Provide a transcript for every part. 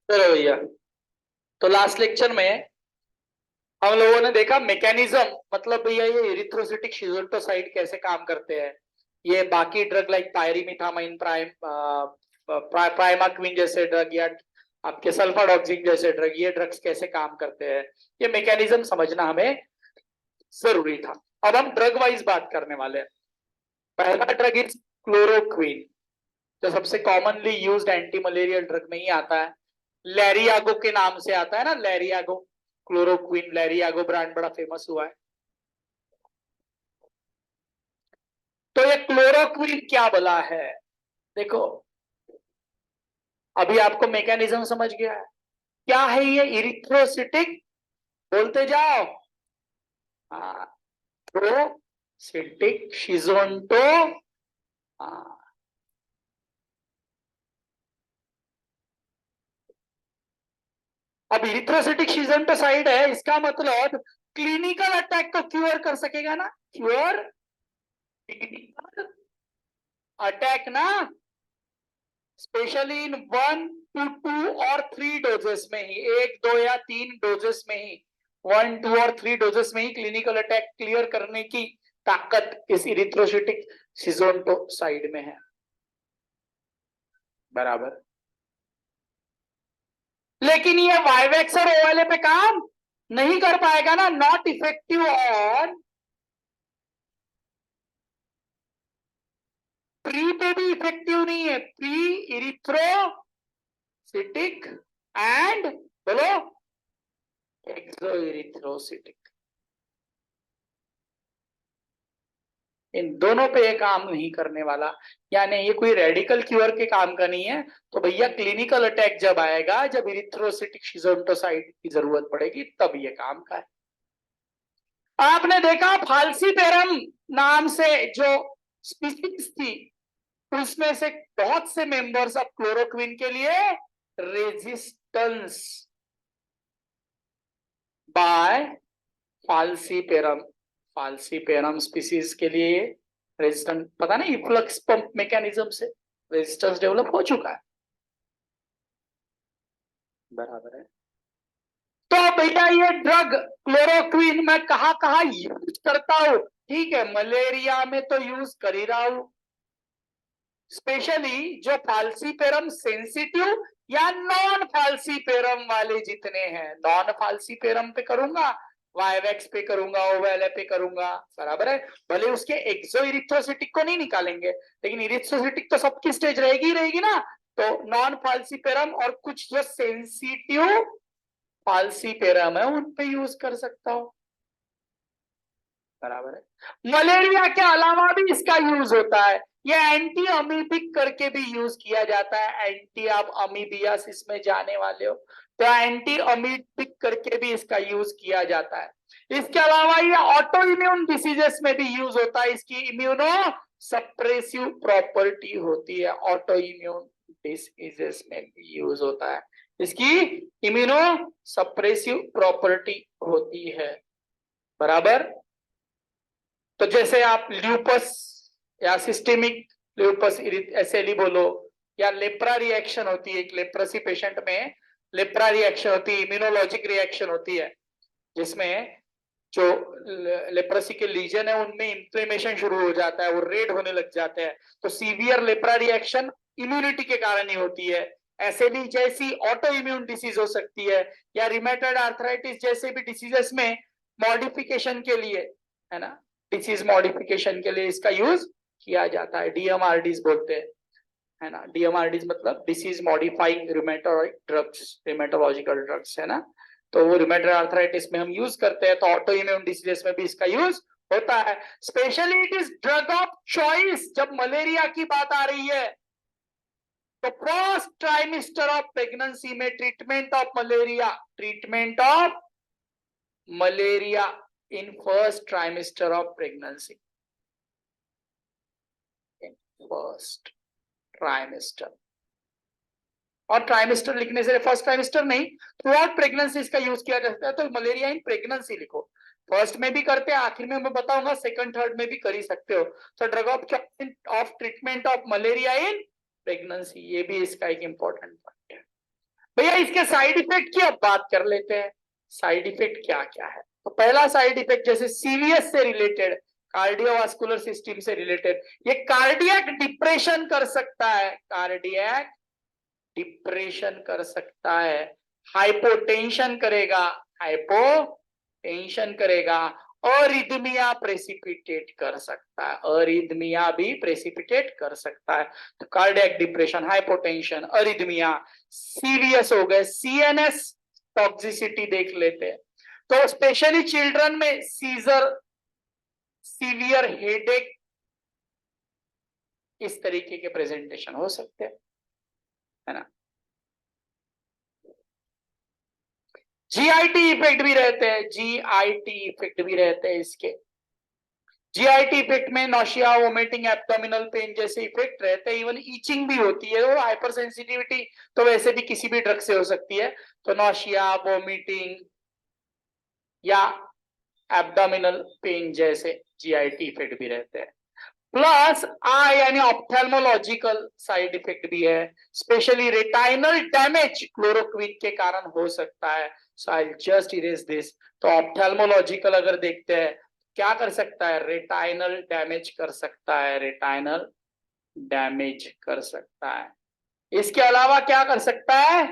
चलो भैया, तो लास्ट लेक्चर में हम लोगों ने देखा मैकेनिज्म, मतलब भैया ये इरिथ्रोसिटिक शिजोल्टोसाइड कैसे काम करते हैं। ये बाकी ड्रग लाइक पायरिमिथामाइन प्राइमाक्विन जैसे ड्रग या आपके सल्फाडॉक्सिन जैसे ड्रग, ये ड्रग्स कैसे काम करते हैं, ये मैकेनिज्म समझना हमें जरूरी था। अब हम ड्रग वाइज बात करने वाले हैं। पहला ड्रग इज क्लोरोक्विन, जो सबसे commonly used anti malarial drug में ही आता है। लैरियागो के नाम से आता है ना, लैरियागो क्लोरोक्विन, लैरियागो ब्रांड बड़ा फेमस हुआ है। तो ये क्लोरोक्विन क्या बोला है, देखो अभी आपको मैकेनिज्म समझ गया है। क्या है ये इरिथ्रोसिटिक, बोलते जाओ। इरिथ्रोसिटिक शिजोंटो, अब इरिथ्रोसिटिक शिजोंटोसाइड है, इसका मतलब क्लिनिकल अटैक को क्योर कर सकेगा ना, क्योर क्लिनिकल अटैक ना, स्पेशली इन 1 to 2 और 3 डोजेस में ही, 1, 2 या 3 डोजेस में ही, 1, 2 और 3 डोजेस में ही क्लिनिकल अटैक क्लियर करने की ताकत इस इरिथ्रोसिटिक शिजोंटोसाइड में है। बराबर। लेकिन ये वाइवेक्स और ओएलए पे काम नहीं कर पाएगा ना, नॉट इफेक्टिव ऑन प्री पे भी इफेक्टिव नहीं है, प्री इरिथ्रोसिटिक एंड बोलो एक्सो इरिथ्रोसिटिक, इन दोनों पे ये काम नहीं करने वाला। यानी ये कोई रेडिकल क्यूर के काम का नहीं है। तो भैया क्लिनिकल अटैक जब आएगा, जब इरिथ्रोसिटिक शिजोंटोसाइड की जरूरत पड़ेगी, तब ये काम का है। आपने देखा फाल्सीपेरम नाम से जो स्पीसीज थी, उसमें से बहुत से मेंबर्स ऑफ क्लोरोक्विन के लिए resistance bye falciparum, falciparum species के लिए रेजिस्टेंट, पता नहीं इफ्लक्स पंप मैकेनिज्म से रेजिस्टेंस डेवलप हो चुका है। बराबर है। तो भैया ये ड्रग क्लोरोक्विन मैं कहां कहां यूज करता हूं, ठीक है, मलेरिया में तो यूज कर ही रहा हूं, स्पेशली जो फाल्सीपेरम सेंसिटिव या नॉन फाल्सीपेरम वाले जितने हैं, नॉन फाल्सीपेरम पे करूंगा, वाइवेक्स पे करूंगा, ओवेले पे करूंगा, बराबर है। भले उसके एक्सो इरिथ्रोसिटिक को नहीं निकालेंगे, लेकिन इरिथ्रोसिटिक तो सबकी स्टेज रहेगी रहेगी ना। तो नॉन फाल्सीपेरम और कुछ जो सेंसिटिव फाल्सीपेरम है उन पे यूज कर सकता हूं, बराबर है। मलेरिया के अलावा भी इसका यूज होता है, ये एंटी अमीबिक करके भी यूज किया जाता है। एंटी, आप अमीबियासिस में जाने वाले हो, तो एंटी अमीबिक करके भी इसका यूज किया जाता है। इसके अलावा ये ऑटो इम्यून डिसीजेस में भी यूज होता है, इसकी इम्यूनो सप्रेसिव प्रॉपर्टी होती है, ऑटो इम्यून डिसीजेस में भी यूज होता है, इसकी इम्यूनो सप्रेसिव प्रॉपर्टी होती है, बराबर। तो जैसे आप ल्यूपस या सिस्टेमिक ल्यूपस एसएलई बोलो, या लेप्रा रिएक्शन होती है, एक लेप्रेसी पेशेंट में लेप्रा रिएक्शन होती है, इम्यूनोलॉजिक रिएक्शन होती है, जिसमें जो लेप्रेसी के लीजन है उनमें इंफ्लेमेशन शुरू हो जाता है, वो रेड होने लग जाते हैं। तो सीवियर लेप्रा रिएक्शन इम्यूनिटी के कारण ही होती है। एसएलई जैसी ऑटो इम्यून डिसीज हो सकती है, या रिमेटॉइड आर्थराइटिस जैसे भी डिसीजेस में मॉडिफिकेशन के लिए, है ना, डिसीज मॉडिफिकेशन के लिए इसका यूज किया जाता है, डीएमआरडीज बोलते हैं, है ना। डीएमआरडीज मतलब डिसीज मॉडिफाइंग रिमेटोइड ड्रग्स, रिमेटोलॉजिकल ड्रग्स, है ना। तो वो रिमेटॉइड आर्थराइटिस में हम यूज करते हैं, तो ऑटो इम्यून डिसीजेस में भी इसका यूज होता है। Specially it is drug of choice जब मलेरिया की बात आ रही है। तो फर्स्ट ट्राइमेस्टर ऑफ प्रेगनेंसी में treatment of malaria, treatment of malaria in first trimester of pregnancy, in first trimester, और ट्राइमेस्टर लिखने से फर्स्ट ट्राइमेस्टर नहीं, थ्रू आउट प्रेगनेंसी इसका यूज किया जाता है। तो मलेरिया इन प्रेगनेंसी लिखो, फर्स्ट में भी करते हैं, आखिर में मैं बताऊंगा सेकंड थर्ड में भी कर ही सकते हो। तो drug of treatment of malaria in pregnancy, ये भी इसका एक इंपॉर्टेंट पॉइंट है। भैया इसके साइड इफेक्ट की अब बात कर लेते हैं। साइड इफेक्ट क्या क्या है? तो पहला साइड इफेक्ट जैसे सीवीएस से रिलेटेड, कार्डियोवास्कुलर सिस्टम से रिलेटेड, ये कार्डियक डिप्रेशन कर सकता है, कार्डियक डिप्रेशन कर सकता है, हाइपोटेंशन करेगा, हाइपोटेंशन करेगा, अरिदमिया प्रेसिपिटेट कर सकता है, अरिदमिया भी प्रेसिपिटेट कर सकता है। तो cardiac depression, hypotension, arrhythmia, serious हो गए, सीएनएस टॉक्सिसिटी देख लेते हैं। तो स्पेशली चिल्ड्रन में सीजर, सीवियर हेडेक, इस तरीके के प्रेजेंटेशन हो सकते हैं, है ना। जीआईटी इफेक्ट भी रहते हैं, जीआईटी इफेक्ट भी रहते हैं इसके। जीआईटी इफेक्ट में नौशिया, वोमिटिंग, एब्डोमिनल पेन जैसे इफेक्ट रहते हैं, इवन ईचिंग भी होती है। वो हाइपर सेंसिटिविटी तो वैसे भी किसी भी ड्रग से हो सकती है, तो नौशिया, वोमिटिंग या एब्डोमिनल पेन जैसे जीआईटी इफेक्ट भी रहते हैं। प्लस आई यानी ऑप्थेल्मोलॉजिकल साइड इफेक्ट भी है, स्पेशली रेटाइनल डैमेज क्लोरोक्विन के कारण हो सकता है। सो आई जस्ट इरेज दिस। तो ऑप्थेल्मोलॉजिकल अगर देखते हैं क्या कर सकता है, रेटाइनल डैमेज कर सकता है, रेटाइनल डैमेज कर सकता है। इसके अलावा क्या कर सकता है,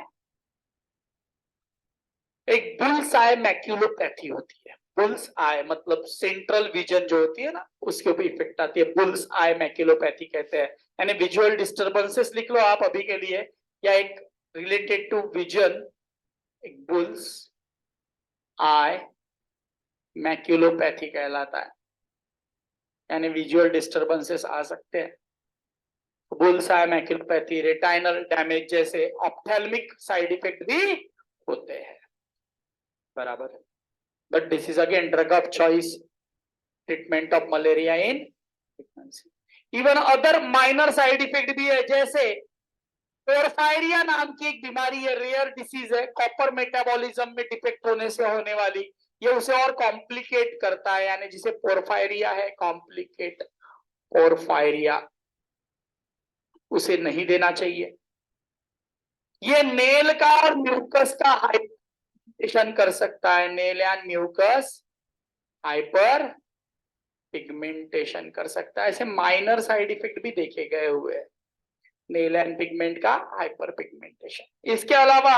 एक बुल्स आई मैक्यूलोपैथी होती है। बुल्स आई मतलब सेंट्रल विजन जो होती है ना, उसके ऊपर इफेक्ट आती है, बुल्स आई मैक्यूलोपैथी कहते हैं। यानी विजुअल डिस्टर्बेंसेस लिख लो आप अभी के लिए, या एक रिलेटेड टू विजन, एक बुल्स आई मैक्यूलोपैथी कहलाता है, यानी विजुअल डिस्टर्बेंसेस आ सकते हैं। बुल्स आई मैक्यूलोपैथी, रेटाइनल डैमेज जैसे ऑप्थेल्मिक साइड इफेक्ट भी होते हैं, बराबर है। But this is again drug of choice, treatment of malaria in pregnancy. Even other minor side effect भी है, जैसे पोरफायरिया नाम की एक बीमारी है, रेयर डिसीज है, कॉपर मेटाबॉलिज्म में डिफेक्ट होने से होने वाली, ये उसे और कॉम्प्लिकेट करता है। यानी जिसे पोरफायरिया है, कॉम्प्लिकेट पोरफायरिया, उसे नहीं देना चाहिए। ये नेल का और म्यूकस का हाइपरपिगमेंटेशन कर सकता है, nail and mucous hyperpigmentation कर सकता है। ऐसे माइनर साइड इफेक्ट भी देखे गए हुए हैं, नेल एंड पिगमेंट का हाइपर पिगमेंटेशन। इसके अलावा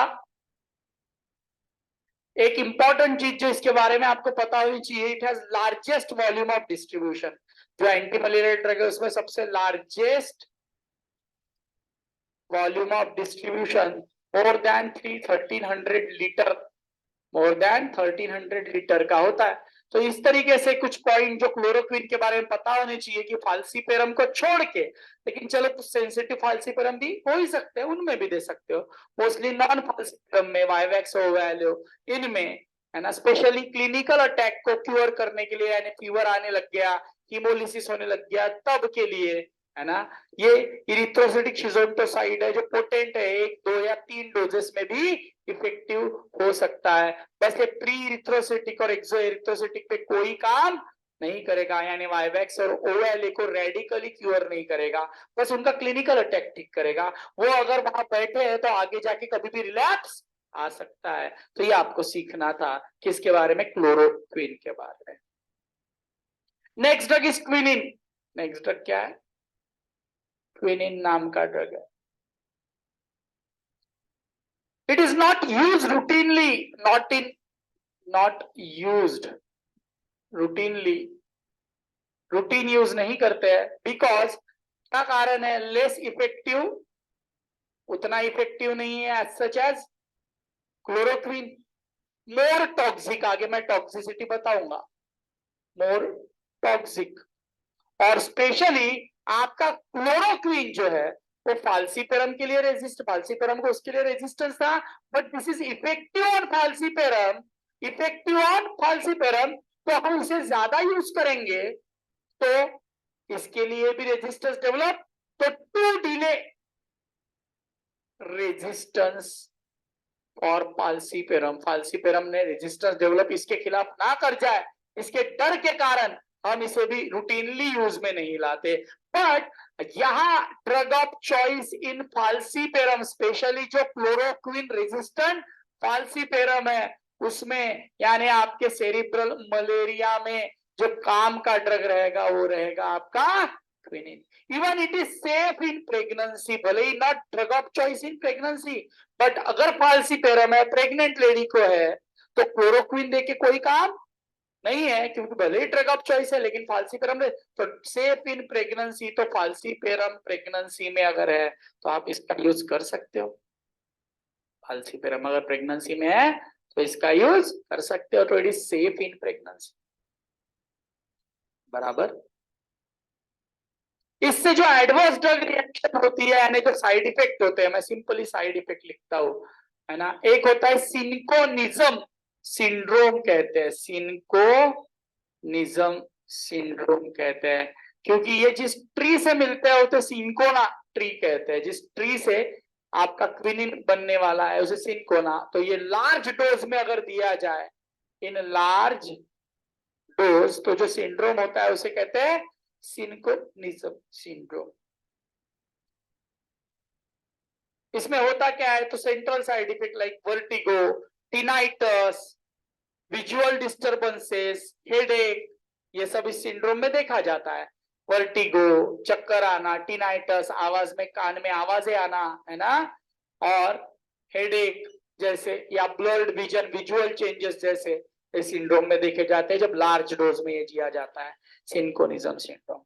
एक इंपॉर्टेंट चीज जो इसके बारे में आपको पता होनी चाहिए, it has largest volume of distribution. जो एंटी मलेरिया ड्रग है उसमें सबसे largest volume of distribution, more than 1300 litre, more than 1300 litre का होता है। तो इस तरीके से कुछ पॉइंट जो क्लोरोक्विन के बारे में पता होने चाहिए कि फाल्सीपेरम को छोड़ के, लेकिन चलो कुछ सेंसिटिव फाल्सीपेरम भी हो ही सकते हैं, उनमें भी दे सकते हो। मोस्टली नॉन फाल्सीपेरम में, वाइवेक्स हो, वैल्यू, इनमें, है ना, स्पेशली क्लिनिकल अटैक को क्योर करने के लिए, यानी फीवर आने लग गया, हीमोलिसिस होने लग गया, तब के लिए, है ना, ये इरिथ्रोसाइटिक शिजोंटोसाइड है जो पोटेंट है, 1, 2 या 3 डोजेस में भी इफेक्टिव हो सकता है। वैसे प्री इरिथ्रोसाइटिक और एक्सो इरिथ्रोसाइटिक पे कोई काम नहीं करेगा, यानी वाइवेक्स और ओएलए को रेडिकली क्योर नहीं करेगा, बस उनका क्लिनिकल अटैक ठीक करेगा। वो अगर वहां बैठे हैं तो आगे जाके कभी भी रिलैप्स आ सकता है। तो ये आपको सीखना था, किसके बारे में, क्लोरोक्विन के बारे में। Next drug is quinine. Next drug क्या है, क्विनिन नाम का ड्रग है। It is not used routinely, not used routinely, routine use नहीं करते हैं, बिकॉज क्या कारण है, लेस इफेक्टिव, उतना इफेक्टिव नहीं है as such as chloroquine, more toxic, आगे मैं टॉक्सिसिटी बताऊंगा, मोर टॉक्सिक। और स्पेशली आपका क्लोरोक्विन जो है वो फाल्सीपेरम के लिए रेजिस्ट, फाल्सीपेरम को उसके लिए रेजिस्टेंस था, but this is effective on falciparum, effective on falciparum, तो हम इसे ज्यादा यूज करेंगे तो इसके लिए भी रेजिस्टेंस डेवलप, तो टू डिले रेजिस्टेंस और फाल्सीपेरम, फाल्सीपेरम ने रेजिस्टेंस डेवलप इसके खिलाफ ना कर जाए, इसके डर के कारण हम इसे भी रूटीनली यूज में नहीं लाते। बट यहाँ drug of choice in falciparum, specially जो क्लोरोक्विन रेजिस्टेंट फाल्सीपेरम है उसमें, यानी आपके सेरिब्रल मलेरिया में जो काम का ड्रग रहेगा वो रहेगा आपका quinine. Even it is safe in pregnancy, भले ही not drug of choice in pregnancy, but अगर फाल्सीपेरम है, प्रेग्नेंट लेडी को है, तो क्लोरोक्विन देके कोई काम नहीं है, क्योंकि भले ही ड्रग ऑफ चॉइस है लेकिन फाल्सीपेरम तो सेफ इन प्रेगनेंसी। तो फाल्सीपेरम प्रेगनेंसी में अगर है तो आप इसका यूज कर सकते हो। फाल्सीपेरम अगर प्रेगनेंसी में है तो इसका यूज कर सकते हो, तो it is safe in pregnancy. बराबर। इससे जो एडवर्स ड्रग रिएक्शन होती है, यानी जो साइड इफेक्ट होते हैं, मैं सिंपली साइड इफेक्ट लिखता हूं, है ना। एक होता है सिंकोनिज्म सिंड्रोम कहते हैं, सिंकोनिज्म सिंड्रोम कहते हैं, क्योंकि ये जिस ट्री से मिलते हैं उसे सिंकोना ट्री कहते हैं। जिस ट्री से आपका क्विनिन बनने वाला है उसे सिंकोना। तो ये लार्ज डोज में अगर दिया जाए, इन लार्ज डोज, तो जो सिंड्रोम होता है उसे कहते हैं सिंकोनिज्म सिंड्रोम। इसमें होता क्या है, तो central side effect like vertigo, tinnitus, visual disturbances, headache, ये सब इस सिंड्रोम में देखा जाता है। वर्टिगो, चक्कर आना, टिनाइटस, आवाज में, कान में आवाजें आना, है ना, और हेडेक जैसे, या ब्लर्ड विजन, विजुअल चेंजेस जैसे इस सिंड्रोम में देखे जाते हैं जब लार्ज डोज में ये दिया जाता है, सिंकोनिज्म सिंड्रोम।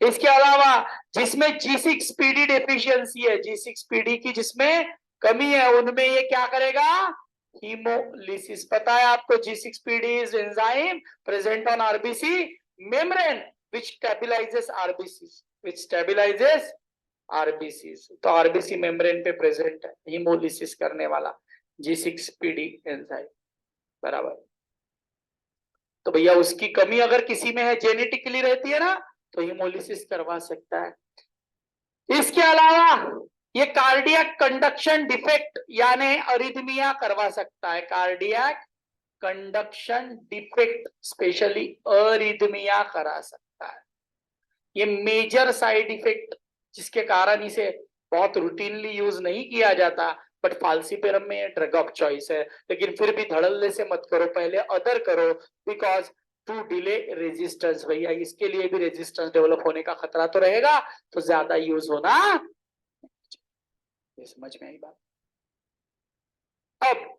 इसके अलावा जिसमें G6PD डेफिशिएंसी है, G6PD की जिसमें कमी है, उनमें ये क्या करेगा, हीमोलिसिस। पता है आपको, G6PD is enzyme present on RBC membrane which stabilizes RBCs, which stabilizes RBCs। तो आरबीसी मेम्ब्रेन पे प्रेजेंट है हीमोलिसिस करने वाला G6PD एंजाइम। बराबर। तो भैया उसकी कमी अगर किसी में है, जेनेटिकली रहती है ना, तो हीमोलिसिस करवा सकता है। इसके अलावा ये कार्डियक कंडक्शन डिफेक्ट यानी अरिथमिया करवा सकता है। Cardiac conduction defect specially arrhythmia करा सकता है। ये मेजर साइड इफेक्ट जिसके कारण इसे बहुत रूटीनली यूज नहीं किया जाता, बट फाल्सीपेरम में ड्रग ऑफ चॉइस है। लेकिन फिर भी धड़ल्ले से मत करो, पहले अदर करो, बिकॉज टू डिले रेजिस्टेंस। भैया इसके लिए भी रेजिस्टेंस डेवलप होने का खतरा तो रहेगा, तो ज्यादा यूज होना, ये समझ में आई बात। अब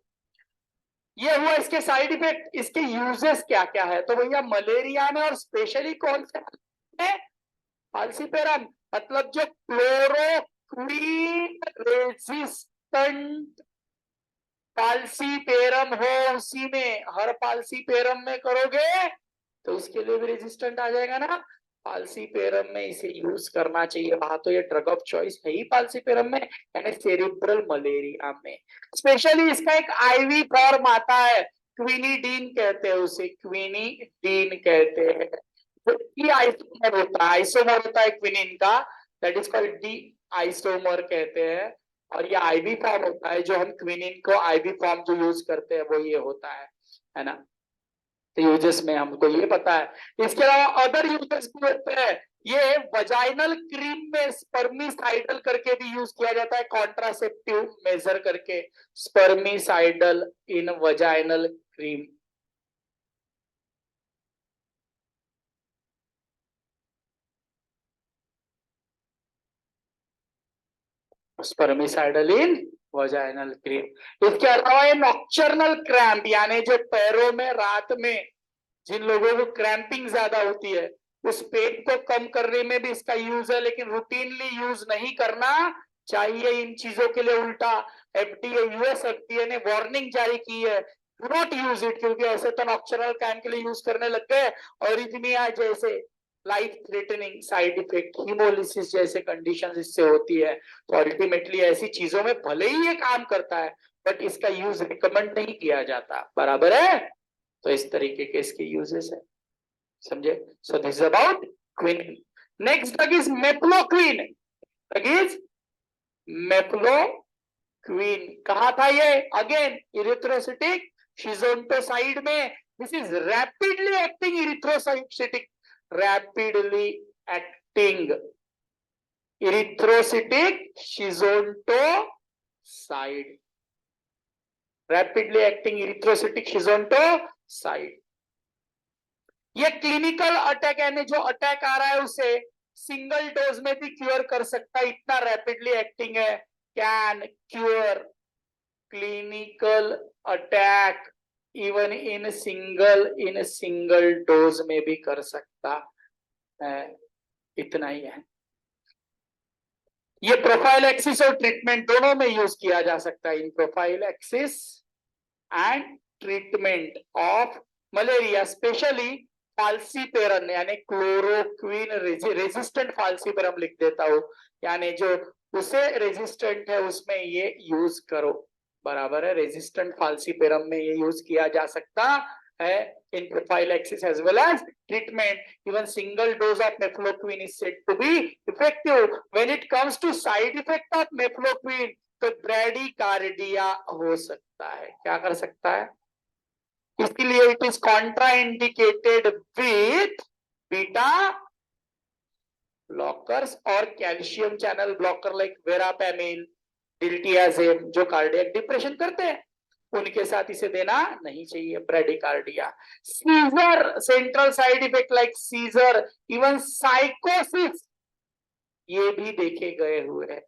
ये हुआ इसके साइड इफेक्ट। इसके यूजेस क्या क्या है, तो भैया मलेरिया में और स्पेशली कौन से में, फाल्सीपेरम मतलब जो क्लोरोक्वीन रेजिस्टेंट फाल्सीपेरम हो, उसी में, हर फाल्सीपेरम में करोगे तो उसके लिए भी रेजिस्टेंट आ जाएगा ना। फाल्सीपेरम में इसे यूज करना चाहिए, वहां तो ये ड्रग ऑफ चॉइस है ही फाल्सीपेरम में, यानी सेरिब्रल मलेरिया में। स्पेशली इसका एक आईवी फॉर्म आता है, क्विनिडीन कहते हैं उसे, क्विनिडीन कहते हैं। तो आइसोमर होता है, आइसोमर होता है क्विनिन का, that is called D isomer कहते हैं। और ये आईवी फॉर्म होता है, जो हम क्विनिन को आईवी फॉर्म जो यूज करते हैं वो ये होता है ना। तो यूजेस में हमको ये पता है। इसके अलावा अदर यूजेस भी होते हैं। ये वजाइनल क्रीम में स्पर्मिसाइडल करके भी यूज किया जाता है, कॉन्ट्रासेप्टिव मेजर करके, स्पर्मिसाइडल इन वजाइनल क्रीम। स्पर्मिसाइडल इन वजाइनल क्रीम। इसके अलावा ये नॉक्चर्नल क्रैम्प, यानी जो पैरों में रात में जिन लोगों को क्रैम्पिंग ज्यादा होती है, उस पेन को कम करने में भी इसका यूज है, लेकिन रूटीनली यूज नहीं करना चाहिए इन चीजों के लिए। उल्टा एफडीए, यूएस एफडीए ने वार्निंग जारी की है, डू नॉट यूज इट, क्योंकि ऐसे तो नॉक्चरनल क्रैम्प के लिए यूज करने लग गए, और इथमिया जैसे life threatening side effect, haemolysis जैसे कंडीशन इससे होती है। तो अल्टीमेटली ऐसी चीजों में भले ही ये काम करता है, बट इसका यूज रिकमेंड नहीं किया जाता। बराबर है। तो इस तरीके के इसके यूजेस है, समझे। So this is about quinine. Next drug is mefloquine. Drug is mefloquine. कहा था ये, अगेन इरिथ्रोसाइटिक शिजोंटोसाइड में। This is rapidly acting erythrocytic rapidly acting erythrocytic schizonticide, rapidly acting erythrocytic schizonticide. ये क्लिनिकल अटैक यानी जो attack आ रहा है उसे सिंगल डोज में भी क्योर कर सकता है, इतना रैपिडली एक्टिंग है। Can cure clinical attack even in single dose में भी कर सकता है, इतना ही है। ये प्रोफाइल एक्सिस और ट्रीटमेंट दोनों में यूज किया जा सकता है, in prophylaxis and treatment of malaria, especially falciparum यानी क्लोरोक्विन रेजिस्टेंट फाल्सीपेरम लिख देता हूं, यानी जो उसे रेजिस्टेंट है उसमें ये यूज करो, बराबर है। रेजिस्टेंट फाल्सीपेरम में ये यूज किया जा सकता है in profile axis as well as treatment. Even single dose of mefloquine is said to be effective. When it comes to side effect of mefloquine, तो ब्रैडीकार्डिया हो सकता है। क्या कर सकता है? इसलिए it is contraindicated with beta blockers और कैल्शियम चैनल ब्लॉकर लाइक वेरापेमिन, डिल्टियाजेम, जो कार्डियक डिप्रेशन करते हैं उनके साथ इसे देना नहीं चाहिए। Bradycardia, seizure, central side effect like seizure, even साइकोसिस, ये भी देखे गए हुए हैं।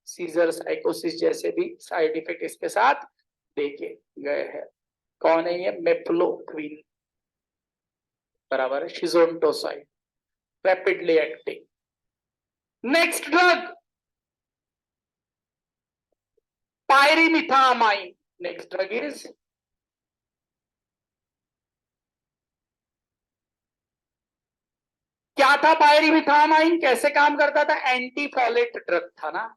सीजर, साइकोसिस जैसे भी साइड इफेक्ट इसके साथ देखे गए हैं। कौन है ये? मेफ्लोक्विन, बराबर है, schizonticide, rapidly acting. Next drug pyrimethamine. Next drug is क्या था? पायरिमिथामाइन कैसे काम करता था? एंटी फॉलेट ड्रग था ना,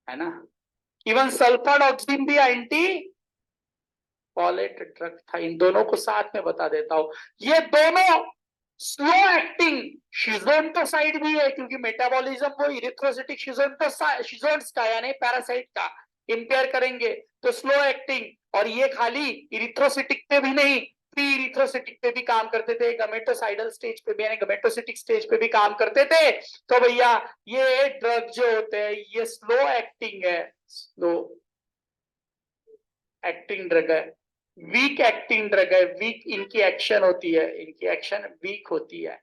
है ना। इवन सल्फाडॉक्सिन भी एंटी फॉलेट ड्रग था। इन दोनों को साथ में बता देता हूं, ये दोनों स्लो एक्टिंग शिजोंटोसाइड भी है, क्योंकि मेटाबॉलिज्म वो इरिथ्रोसिटिक शिजोन्स का यानी पैरासाइट का इंपेयर करेंगे, तो स्लो एक्टिंग। और ये खाली इरिथ्रोसिटिक पे भी नहीं, प्री इरिथ्रोसिटिक पे भी काम करते थे, गमेटोसाइडल स्टेज पे भी यानी गमेटोसिटिक स्टेज पे भी काम करते थे। तो भैया ये ड्रग जो होते हैं ये स्लो एक्टिंग है, स्लो एक्टिंग ड्रग है, वीक एक्टिंग ड्रग है। वीक इनकी एक्शन होती है, इनकी एक्शन वीक होती है,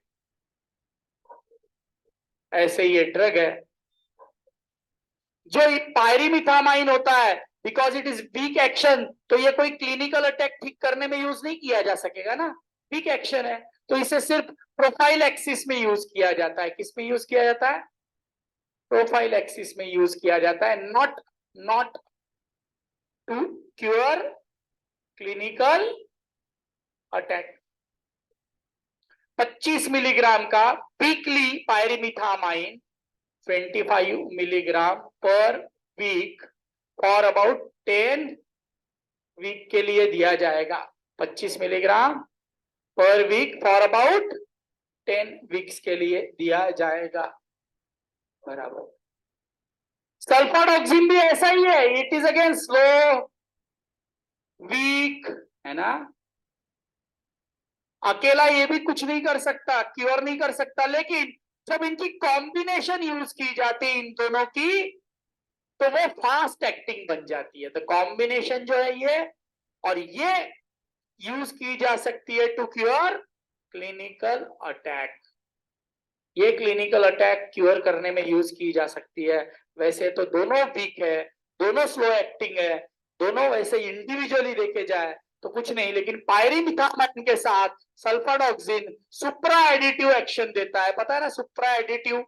ऐसे ये ड्रग है। जो पायरिमिथामाइन होता है because it is weak action, तो ये कोई क्लिनिकल अटैक ठीक करने में यूज नहीं किया जा सकेगा ना, वीक एक्शन है, तो इसे सिर्फ प्रोफाइल एक्सिस में यूज किया जाता है। किस में यूज किया जाता है? प्रोफाइल एक्सिस में यूज किया जाता है, not to cure clinical attack. 25 milligram का weekly pyrimethamine 25 milligram per week for about 10 week के लिए दिया जाएगा। 25 milligram per week for about 10 weeks के लिए दिया जाएगा, बराबर। सल्फाडॉक्सिन भी ऐसा ही है, it is again slow weak, है ना। अकेला ये भी कुछ नहीं कर सकता, क्योर नहीं कर सकता, लेकिन जब इनकी कॉम्बिनेशन यूज की जाती है इन दोनों की, तो वो फास्ट एक्टिंग बन जाती है। तो कॉम्बिनेशन जो है ये और ये यूज की जा सकती है टू क्योर क्लिनिकल अटैक। ये क्लिनिकल अटैक क्योर करने में यूज की जा सकती है। वैसे तो दोनों वीक है, दोनों स्लो एक्टिंग है, दोनों वैसे इंडिविजुअली देखे जाए तो कुछ नहीं, लेकिन पायरिमिथामाइन के साथ सल्फाडॉक्सिन सुप्रा एडिटिव एक्शन देता है। पता है ना सुप्रा additive,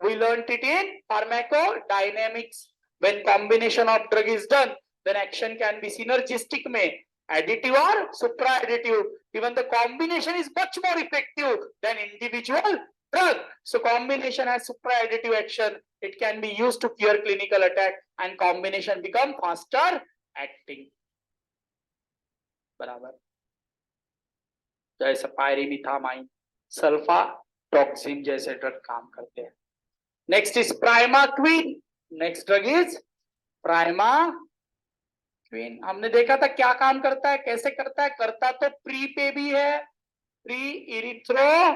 we learned it in pharmacodynamics. When combination of drug is done, then action can be synergistic में additive or supra additive. Even the combination is much more effective than individual drug. So combination has supra additive action. It can be used to cure clinical attack and combination become faster acting. बराबर। जैसे पायरिमिथामाइन, सल्फाडॉक्सिन जैसे drug काम करते हैं। Next is primaquine. Next drug is primaquine. हमने देखा था क्या काम करता है, कैसे करता है। करता तो प्री पे भी है, प्री इरिथ्रो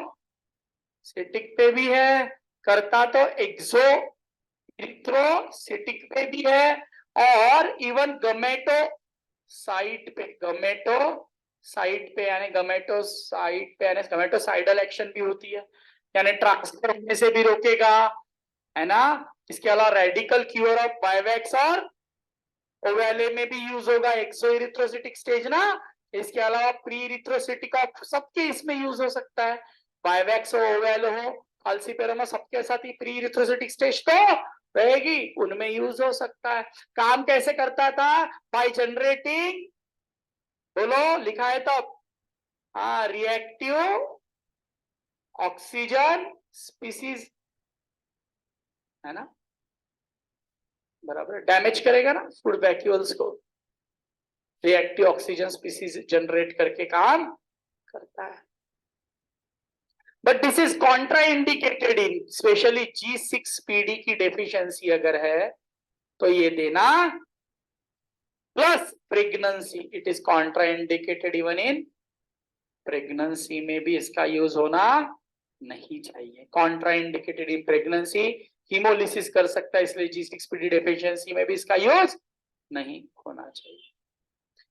इरिथ्रोसिटिक पे भी है, करता तो एक्सो इरिथ्रोसिटिक पे भी है, और इवन गमेटोसाइट पे यानी गमेटोसाइडल एक्शन भी होती है, यानी ट्रांसफर होने से भी रोकेगा, है ना। इसके अलावा रेडिकल क्यूर ऑफ बाइवैक्स और ओवेले में भी यूज होगा, एक्सो इरिथ्रोसिटिक स्टेज ना। इसके अलावा प्री इरिथ्रोसिटिक ऑफ सबके इसमें यूज हो सकता है, बाइवैक्स हो, ओवेल हो, फाल्सीपेरम हो, सबके साथ ही प्री इरिथ्रोसिटिक स्टेज तो रहेगी, उनमें यूज हो सकता है। काम कैसे करता था? बाय जनरेटिंग, बोलो लिखा है तब, हाँ, रिएक्टिव ऑक्सीजन स्पीसीज, है ना, बराबर, डैमेज करेगा ना फूड वैक्यूल्स को, रिएक्टिव ऑक्सीजन स्पीसीज जनरेट करके काम करता है। But this is contraindicated in specially G6PD की डेफिशिएंसी अगर है तो ये देना, plus pregnancy, it is contraindicated even in pregnancy में भी इसका यूज होना नहीं चाहिए, कॉन्ट्राइंडिकेटेड इन प्रेगनेंसी, हीमोलिसिस कर सकता है, इसलिए G6PD डेफिशिएंसी में भी इसका यूज नहीं होना चाहिए।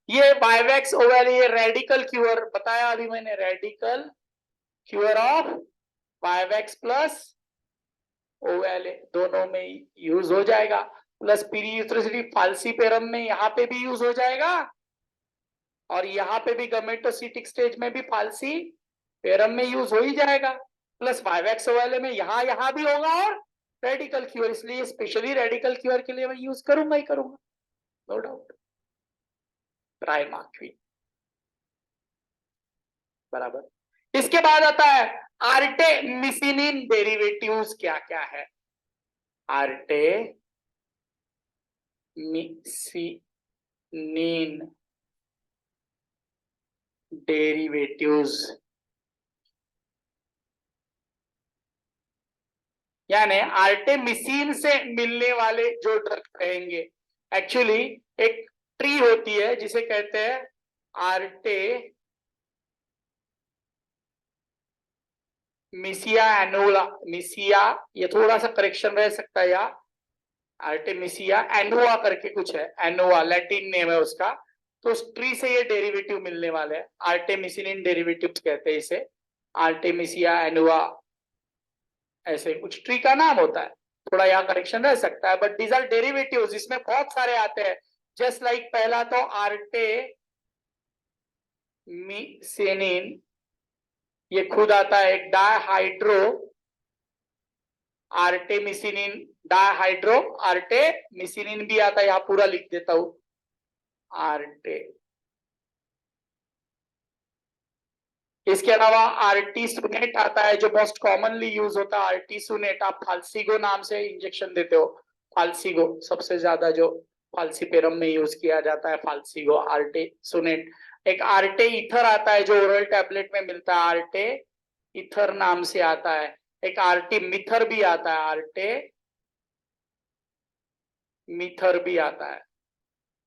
ये बाइवैक्स ओवेल, ये रेडिकल क्यूअर बताया अभी मैंने, radical cure of vivax plus ovale दोनों में यूज हो जाएगा, प्लस पीरिथ्रोसिटी फाल्सीपेरम में यहाँ पे भी यूज हो जाएगा, और यहाँ पे भी गमेटोसिटिक स्टेज में भी फाल्सीपेरम में यूज हो ही जाएगा, प्लस बाइवैक्स ओवेल में यहाँ भी होगा, और रेडिकल क्यूअर, इसलिए स्पेशली रेडिकल क्यूअर के लिए मैं यूज करूंगा ही करूंगा, नो डाउट। ट्राइमाक्विन, बराबर। इसके बाद आता है आर्टेमिसिनिन डेरिवेटिव्स, क्या क्या है? आर्टेमिसिनिन डेरिवेटिव्स, यानी आर्टेमिसिन से मिलने वाले जो ड्रग रहेंगे, एक्चुअली एक ट्री होती है जिसे कहते हैं आर्टेमिसिया एनुआ, मिसिया, ये थोड़ा सा करेक्शन रह सकता है, या आर्टेमिसिया एनुआ करके कुछ है, एनुआ लैटिन नेम है उसका, तो उस ट्री से ये डेरिवेटिव मिलने वाले हैं, आर्टेमिसिनिन डेरिवेटिव्स कहते हैं इसे, आर्टेमिसिया एनुआ ऐसे कुछ ट्री का नाम होता है, थोड़ा यहाँ करेक्शन रह सकता है, बट दीज आर डेरिवेटिव्स, इसमें बहुत सारे आते हैं, जस्ट लाइक पहला तो आर्टेमिसिनिन, ये खुद आता है एक डाइहाइड्रो आर्टेमिसिनिन, डाइहाइड्रो आर्टेमिसिनिन भी आता है, यहाँ पूरा लिख देता हूं, आर्टे। इसके अलावा आर्टीसुनेट आता है जो मोस्ट कॉमनली यूज होता है, आर्टीसुनेट, आप फाल्सीगो नाम से इंजेक्शन देते हो, फाल्सीगो सबसे ज्यादा जो फाल्सीपेरम में यूज किया जाता है, फाल्सीगो, आर्टीसुनेट। एक आर्टे इथर आता है जो ओरल टैबलेट में मिलता है, आर्टे इथर नाम से आता है, एक आर्टीमिथर भी आता है, आर्टेमिथर भी आता है।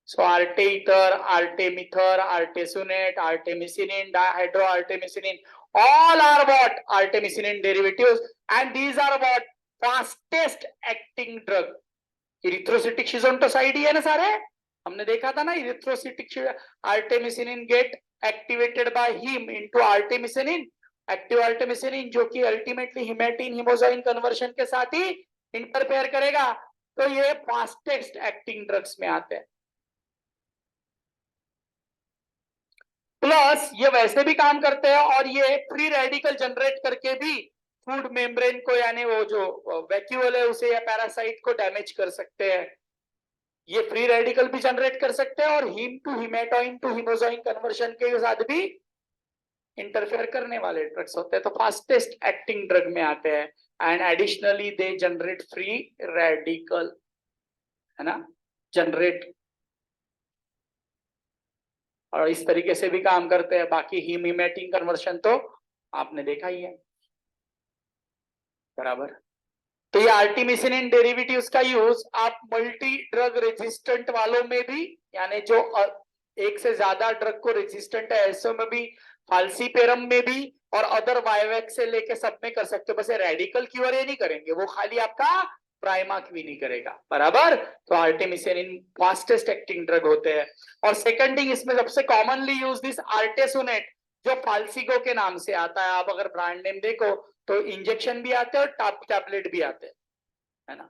So arteither, artemether, artesunate, artemisinin, dihydroartemisinin, all are what? Artemisinin derivatives, and these are what? Fastest acting drug. Erythrocytic schizontoside ही है ना सारे, हमने देखा था ना, erythrocytic artemisinin get activated by heme into artemisinin, active artemisinin जो कि ultimately hematine hemozyme conversion के साथ ही इंटरफेयर करेगा, तो ये फास्टेस्ट एक्टिंग ड्रग्स में आते हैं। प्लस ये वैसे भी काम करते हैं, और ये फ्री रेडिकल जनरेट करके भी फूड मेम्ब्रेन को, यानी वो जो वैक्यूल है उसे या पैरासाइट को डैमेज कर सकते हैं, ये फ्री रेडिकल भी जनरेट कर सकते हैं, और हीम टू हिमेटोइन टू हिमोजाइन कन्वर्शन के साथ भी इंटरफेयर करने वाले ड्रग्स होते हैं, तो फास्टेस्ट एक्टिंग ड्रग में आते हैं, and additionally they generate free radical, है ना, जनरेट, और इस तरीके से भी काम करते हैं। बाकी हीमेटिंग कन्वर्शन तो आपने देखा ही है, बराबर। तो ये आर्टिमिसिनिन डेरिवेटिव्स का यूज आप मल्टी ड्रग रेजिस्टेंट वालों में भी, यानी जो एक से ज्यादा ड्रग को रेजिस्टेंट है ऐसे में भी, फाल्सीपेरम में भी, और अदर वायवेक्स से लेके सब में कर सकते हो, बस रेडिकल क्यूर ये नहीं करेंगे, वो खाली आपका प्राइमाक भी नहीं करेगा, बराबर। तो आर्टेमिसिनिन फास्टेस्ट एक्टिंग ड्रग होते हैं। और सेकंड थिंग, इसमें सबसे कॉमनली यूज दिस आर्टेसुनेट, जो फाल्सिगो के नाम से आता है। आप अगर ब्रांड नेम देखो तो इंजेक्शन भी आते हैं और टैबलेट भी आते हैं, है ना।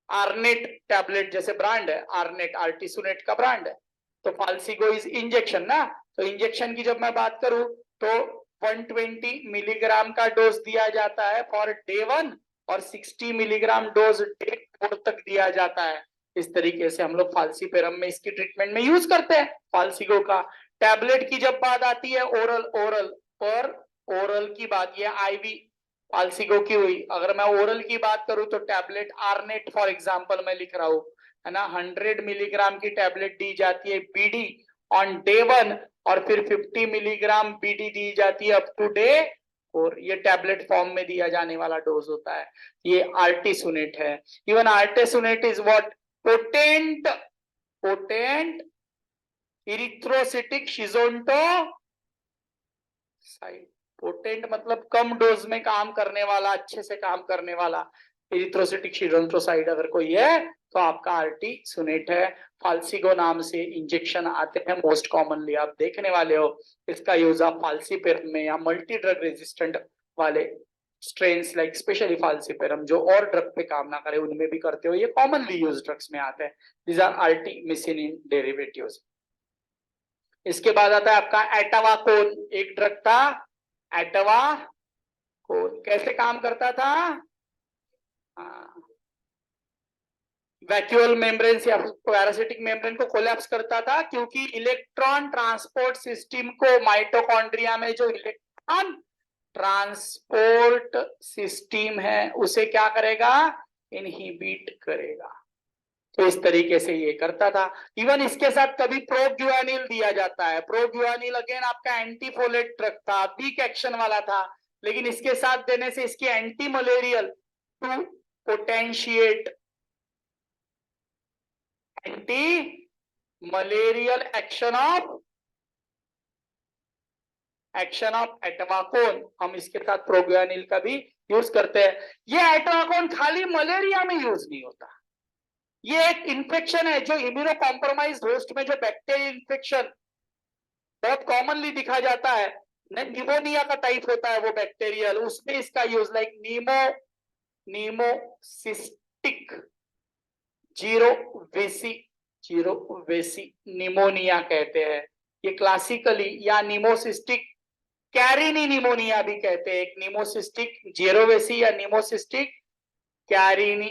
आर्नेट टैबलेट जैसे ब्रांड है, आर्नेट आर्टिसुनेट का ब्रांड है। तो फाल्सिगो इज इंजेक्शन ना, तो इंजेक्शन की जब मैं बात करूं तो 120 मिलीग्राम का डोज दिया जाता है फॉर डे 1 और 60 मिलीग्राम डोज डे 4 तक दिया जाता है। इस तरीके से हम लोग फाल्सीपेरम में इसकी ट्रीटमेंट में यूज करते हैं फाल्सिगो का। टैबलेट की जब बात आती है, ओरल की बात, ये आईवी फाल्सिगो की हुई। अगर मैं ओरल की बात करूं तो टैबलेट आर्नेट फॉर एग्जांपल मैं लिख रहा हूं, है ना। 100 मिलीग्राम की टैबलेट दी जाती है बीडी ऑन डे 1 और फिर 50 मिलीग्राम बीडी दी जाती है अप टू डे 4। ये टैबलेट फॉर्म में दिया जाने वाला डोज होता है, ये आर्टिसुनेट है। Even artesunate is what potent erythrocytic schizonticide. Potent मतलब कम डोज में काम करने वाला, अच्छे से काम करने वाला। इरिथ्रोसिटिक शिजोंटोसाइड अगर कोई है तो आपका आर्टिसुनेट है। फाल्सिगो नाम से इंजेक्शन आते हैं मोस्ट कॉमनली, आप देखने वाले हो। इसका यूज आप फाल्सीपेरम में या मल्टी ड्रग रेजिस्टेंट वाले स्ट्रेन्स लाइक स्पेशली फाल्सीपेरम जो और ड्रग पे काम ना करे उनमें भी करते हो, ये कॉमनली यूज ड्रग्स में आते हैं। These are artemisinin derivatives. इसके बाद आता है आपका एटावाकोन, एक ड्रग था एटावाकोन। कैसे काम करता था? वैक्यूअल मेम्ब्रेन या पैरासिटिक मेम्ब्रेन को कोलैप्स करता था, क्योंकि इलेक्ट्रॉन ट्रांसपोर्ट सिस्टम को माइटोकॉन्ड्रिया में जो इलेक्ट्रॉन ट्रांसपोर्ट सिस्टम है उसे क्या करेगा? इनहिबिट करेगा। तो इस तरीके से ये करता था। इवन इसके साथ कभी प्रोग्युआनिल दिया जाता है। प्रोग्युआनिल अगेन आपका एंटीफोलेट ड्रग था, वीक एक्शन वाला था, लेकिन इसके साथ देने से इसकी anti malarial to potentiate anti malarial action of atovaquone, हम इसके साथ प्रोग्युआनिल का भी यूज करते हैं। ये एटवाकोन खाली मलेरिया में यूज नहीं होता, ये एक इन्फेक्शन है जो इम्यूनो कॉम्प्रोमाइज होस्ट में जो बैक्टीरियल इन्फेक्शन बहुत कॉमनली दिखा जाता है, निमोनिया का टाइप होता है वो बैक्टीरियल, उसमें इसका यूज लाइक नीमोसिस्टिक जीरोवेसी निमोनिया कहते हैं ये क्लासिकली, या निमोसिस्टिक कैरिनी निमोनिया भी कहते हैं। एक निमोसिस्टिक जीरोवेसी या निमोसिस्टिक कैरिनी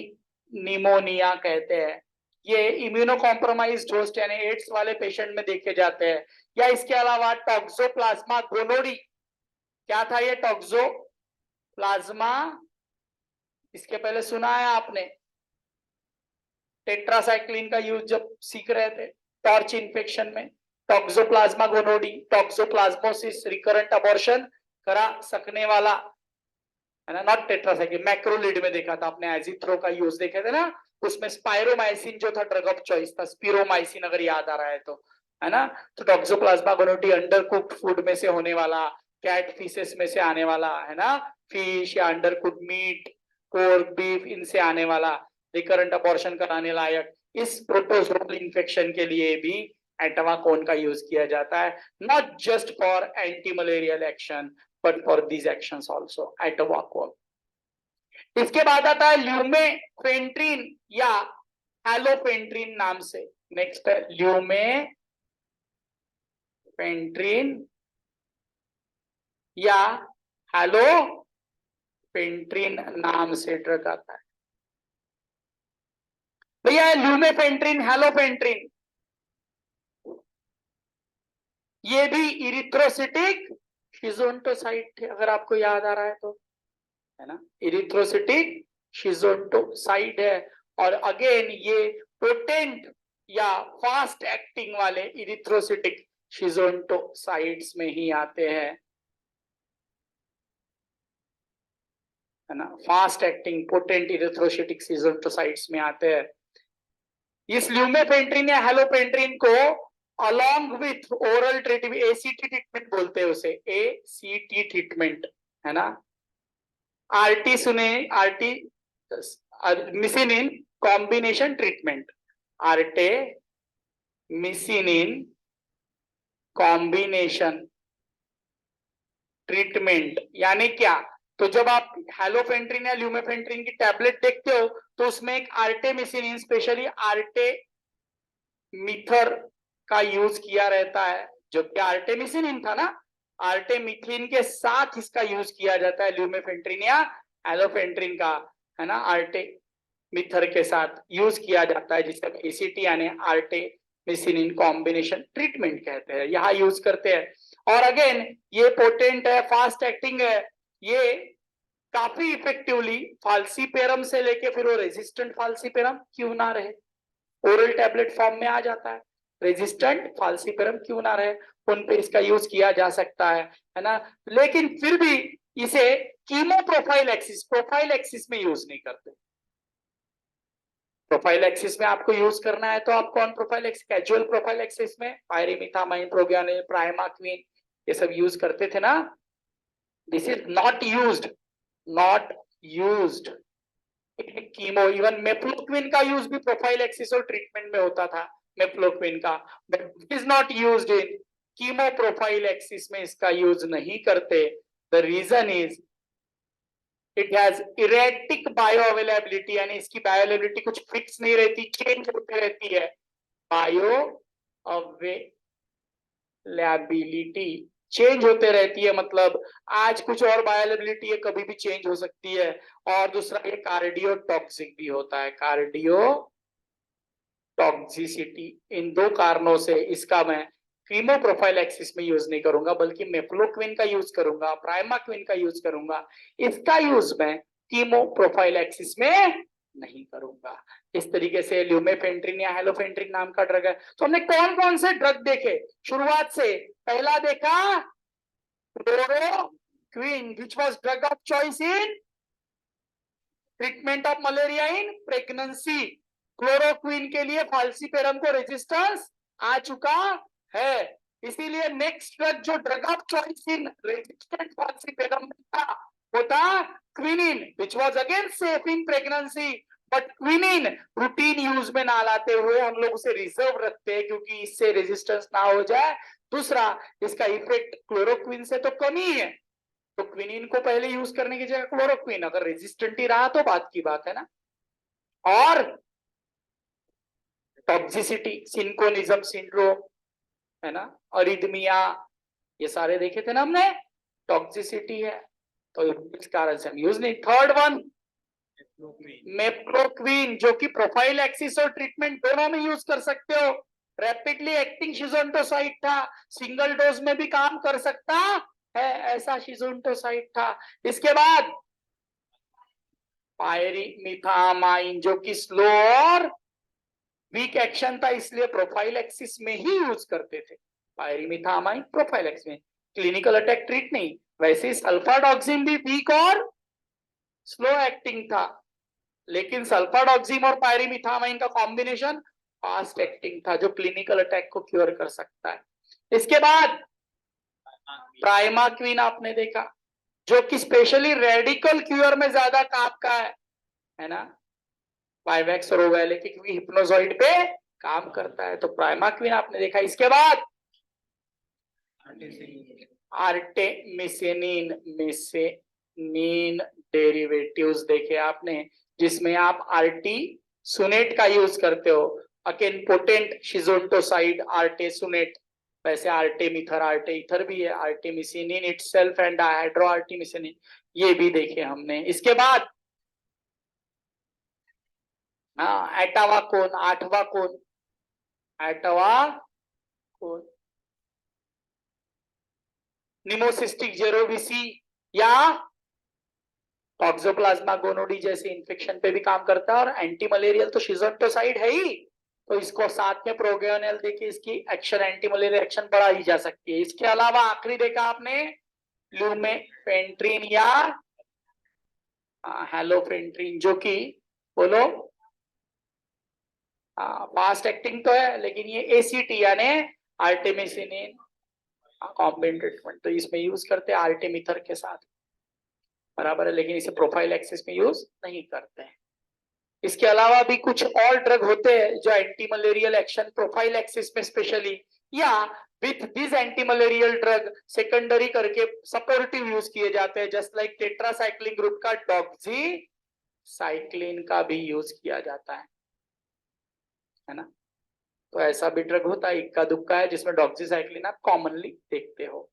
निमोनिया कहते हैं। ये इम्यूनो कॉम्प्रोमाइज्ड होस्ट यानी एड्स वाले पेशेंट में देखे जाते हैं। या इसके अलावा टॉक्सोप्लाज्मा गोनोरी, क्या था ये टॉक्सोप्लाज्मा? इसके पहले सुना है आपने? टेट्रासाइक्लिन का यूज जब सीख रहे थे टॉर्च इन्फेक्शन में, टॉक्सोप्लाज्मा गोनोरी, टॉक्सोप्लाज्मोसिस, रिकरेंट अबॉर्शन करा सकने वाला, है ना। नॉट टेट्रासाइक्लिन, मैक्रोलिड में देखा था आपने, एजिथ्रो का यूज देखे थे ना, उसमें स्पाइरोमाइसिन जो था ड्रग ऑफ चॉइस था, स्पिरोमाइसिन अगर याद आ रहा है तो, है ना। तो टॉक्सोप्लाज्मा गोनोरी अंडर कुक्ड फूड में से होने वाला, कैट फीसेस में से आने वाला, है ना, फिश या under cooked meet, pork, beef, इनसे आने वाला, रिकरेंट अबॉर्शन कराने लायक। इस प्रोटोजोल इन्फेक्शन के लिए भी एटवाकोन का यूज किया जाता है, not just for anti malarial action but for these actions also atovaquone. इसके बाद आता है ल्यूमेफेंट्रिन या हैलोपेंट्रिन नाम से। नेक्स्ट है ल्यूमेफेंट्रिन या हैलोपेंट्रिन नाम से ड्रग आता है। भैया ल्यूमेफेंट्रिन, हैलोपेंट्रिन, ये भी इरिथ्रोसिटिक शिजोंटोसाइड थे अगर आपको याद आ रहा है तो, है ना। इरिथ्रोसिटिक शिजोंटोसाइड है। और अगेन ये पोटेंट या फास्ट एक्टिंग वाले इरिथ्रोसिटिक शिजोंटोसाइड्स में ही आते हैं, है ना। Fast acting potent erythrocytic schizonticides में आते हैं। इस ल्यूमेफेंट्रिन या हैलोपेंट्रिन को along with oral treatment, ACT treatment बोलते हैं उसे, एसीटी ट्रीटमेंट, है ना। Artesunate, artemisinin combination treatment, artemisinin combination treatment यानी क्या? तो जब आप हेलोफेंट्रिन या ल्यूमेफेंट्रिन की टैबलेट देखते हो तो उसमें एक आर्टेमिसिनिन, स्पेशली आर्टेमिथर का यूज किया रहता है, जो कि आर्टेमिसिनिन था ना, आर्टेमिथिन के साथ इसका यूज किया जाता है, ल्यूमेफेंट्रिन या हेलोफेंट्रिन का, है ना, आर्टेमिथर के साथ यूज किया जाता है, जिसे एसीटी यानी आर्टेमिसिनिन कॉम्बिनेशन ट्रीटमेंट कहते हैं, यहाँ यूज करते हैं। और अगेन ये पोटेंट है, फास्ट एक्टिंग है, ये काफी इफेक्टिवली फाल्सीपेरम से लेके फिर वो रेजिस्टेंट फाल्सीपेरम क्यों ना रहे, ओरल टैबलेट फॉर्म में आ जाता है, रेजिस्टेंट फाल्सीपेरम क्यों ना रहे, उन पे इसका यूज किया जा सकता है ना। लेकिन फिर भी इसे कीमो प्रोफाइल एक्सिस में यूज नहीं करते। प्रोफाइल एक्सिस में आपको यूज करना है तो आप कौन profile axis, casual profile axis में पायरिमिथामाइन, प्रोग्रानिल, प्राइमाक्विन ये सब यूज करते थे ना। This is not used chemo. Even mefloquine का यूज भी प्रोफाइल एक्सिस और ट्रीटमेंट में होता था, मेफ्लोक्विन का, but is not used in chemo prophylaxis में इसका यूज नहीं करते। The reason is it has erratic bioavailability, यानी इसकी बायो अवेलेबिलिटी कुछ फिक्स नहीं रहती, चेंज होती रहती है। बायो अवेलेबिलिटी चेंज होते रहती है, मतलब आज कुछ और बायोअवेलेबिलिटी है, कभी भी चेंज हो सकती है। और दूसरा ये कार्डियो टॉक्सिक भी होता है, कार्डियो टॉक्सिसिटी। इन दो कारणों से इसका मैं कीमो प्रोफाइल एक्सिस में यूज नहीं करूंगा, बल्कि मेफ्लोक्विन का यूज करूंगा, प्राइमाक्विन का यूज करूंगा। इसका यूज मैं कीमो प्रोफाइल एक्सिस में नहीं करूंगा। इस तरीके से ल्यूमेफेंट्रिन या हेलोफेंट्रिन नाम का ड्रग है। तो हमने कौन कौन से ड्रग देखे शुरुआत से? पहला देखा chloroquine, which was drug of choice in treatment of malaria in pregnancy. Chloroquine के लिए फाल्सीपेरम को रेजिस्टेंस आ चुका है, इसीलिए नेक्स्ट ड्रग जो drug of choice in resistant falciparum था वो था quinine, which was again safe in pregnancy. But quinine routine use में ना लाते हुए हम लोग उसे रिजर्व रखते हैं, क्योंकि इससे रेजिस्टेंस ना हो जाए। दूसरा, इसका इफेक्ट क्लोरोक्विन से तो कम ही है, तो क्विनिन को पहले यूज करने की जगह क्लोरोक्विन, अगर रेजिस्टेंट ही रहा तो बात की बात है ना। और टॉक्सिसिटी, सिंकोनिज्म सिंड्रोम, है ना, अरिदमिया, ये सारे देखे थे ना हमने, टॉक्सिसिटी है, तो इस कारण से हम यूज नहीं। थर्ड वन मेप्रोक्विन, जो कि प्रोफाइल एक्सिस और ट्रीटमेंट दोनों में यूज कर सकते हो। रैपिडली एक्टिंग शिजोंटोसाइड था, सिंगल डोज में भी काम कर सकता है, ऐसा शिजोंटोसाइड था। इसके बाद पायरिमिथामाइन, जो कि स्लो और वीक एक्शन था, इसलिए प्रोफाइल एक्सिस में ही यूज करते थे। पायरिमिथामाइन प्रोफाइल एक्सिस में, क्लिनिकल अटैक ट्रीट नहीं। वैसे सल्फाडॉक्सिन भी वीक और स्लो एक्टिंग था, लेकिन सल्फाडॉक्सिन और पायरिमिथामाइन का कॉम्बिनेशन फास्ट एक्टिंग था, जो क्लिनिकल अटैक को क्योर कर सकता है। इसके बाद प्राइमाक्विन आपने देखा, जो कि स्पेशली रेडिकल क्यूर में ज्यादा काम का है ना, वाइवेक्स और ओवैलेकी, क्योंकि हिप्नोजॉइड पे काम करता है, तो प्राइमाक्विन आपने देखा। इसके बाद आर्टेमिसिनिन, मिसेनिन डेरिवेटिव्स देखे आपने, जिसमें आप आरटी सुनेट का यूज करते हो, अगेन पोटेंट शिजोंटोसाइड आर्टेसुनेट। वैसे आर्टेमिथर, आर्टेइथर भी है, आर्टेमिसिनिन इटसेल्फ एंड डायहाइड्रो आर्टेमिसिनिन, ये भी देखे हमने। इसके बाद हाँ, एटावा कोन, आठवा कोन, एटावा कोन, निमोसिस्टिक जेरोविसी या टॉक्सोप्लाज्मा गोनोडी जैसे इन्फेक्शन पे भी काम करता है। और एंटी मलेरियल तो शिजोंटोसाइड है ही, तो इसको साथ में प्रोगेनल देखिए, इसकी एक्शन एंटी मलेरियल एक्शन बढ़ाई जा सकती है। इसके अलावा आखिरी देखा आपने ल्यूमेफेंट्रिन या हेलोफेंट्रिन, जो कि बोलो फास्ट एक्टिंग तो है, लेकिन ये एसीटी यानी आर्टेमिसिनिन कॉम्बिनेशन ट्रीटमेंट, तो इसमें यूज करते हैं आर्टेमिथर के साथ, बराबर है, लेकिन इसे प्रोफाइलैक्सिस में यूज नहीं करते हैं। इसके अलावा भी कुछ और ड्रग होते हैं जो एंटी मलेरियल एक्शन प्रोफाइलैक्सिस में स्पेशली या with this anti malarial drug secondary करके सपोर्टिव यूज किए जाते हैं, जस्ट लाइक टेट्रासाइक्लिन ग्रुप का डॉक्सीसाइक्लिन का भी यूज किया जाता है ना। तो ऐसा भी ड्रग होता है, इक्का दुक्का है, जिसमें डॉक्सीसाइक्लिन आप कॉमनली देखते हो।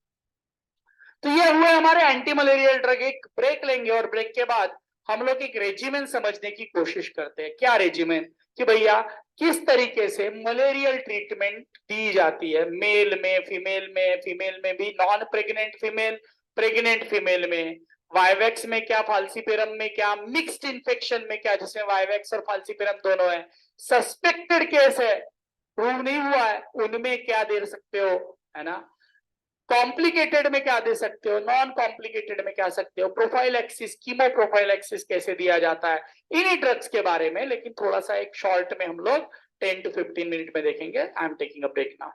तो ये हुए हमारे एंटी मलेरियल ड्रग। एक ब्रेक लेंगे और ब्रेक के बाद हम लोग एक रेजिमेंट समझने की कोशिश करते हैं। क्या रेजिमेंट? कि भैया किस तरीके से मलेरियल ट्रीटमेंट दी जाती है, मेल में, फीमेल में भी, non pregnant female, pregnant female में, वाइवेक्स में क्या, फाल्सीपेरम में क्या, मिक्स्ड इन्फेक्शन में क्या, जिसमें वाइवेक्स और फाल्सीपेरम दोनों है, सस्पेक्टेड केस है, प्रूव नहीं हुआ है, उनमें क्या दे सकते हो, है ना, कॉम्प्लिकेटेड में क्या दे सकते हो, नॉन कॉम्प्लिकेटेड में क्या सकते हो, प्रोफाइलैक्सिस, कीमो प्रोफाइलैक्सिस कैसे दिया जाता है, इन्हीं ड्रग्स के बारे में, लेकिन थोड़ा सा एक शॉर्ट में हम लोग 10 to 15 मिनट में देखेंगे। I am taking a break now.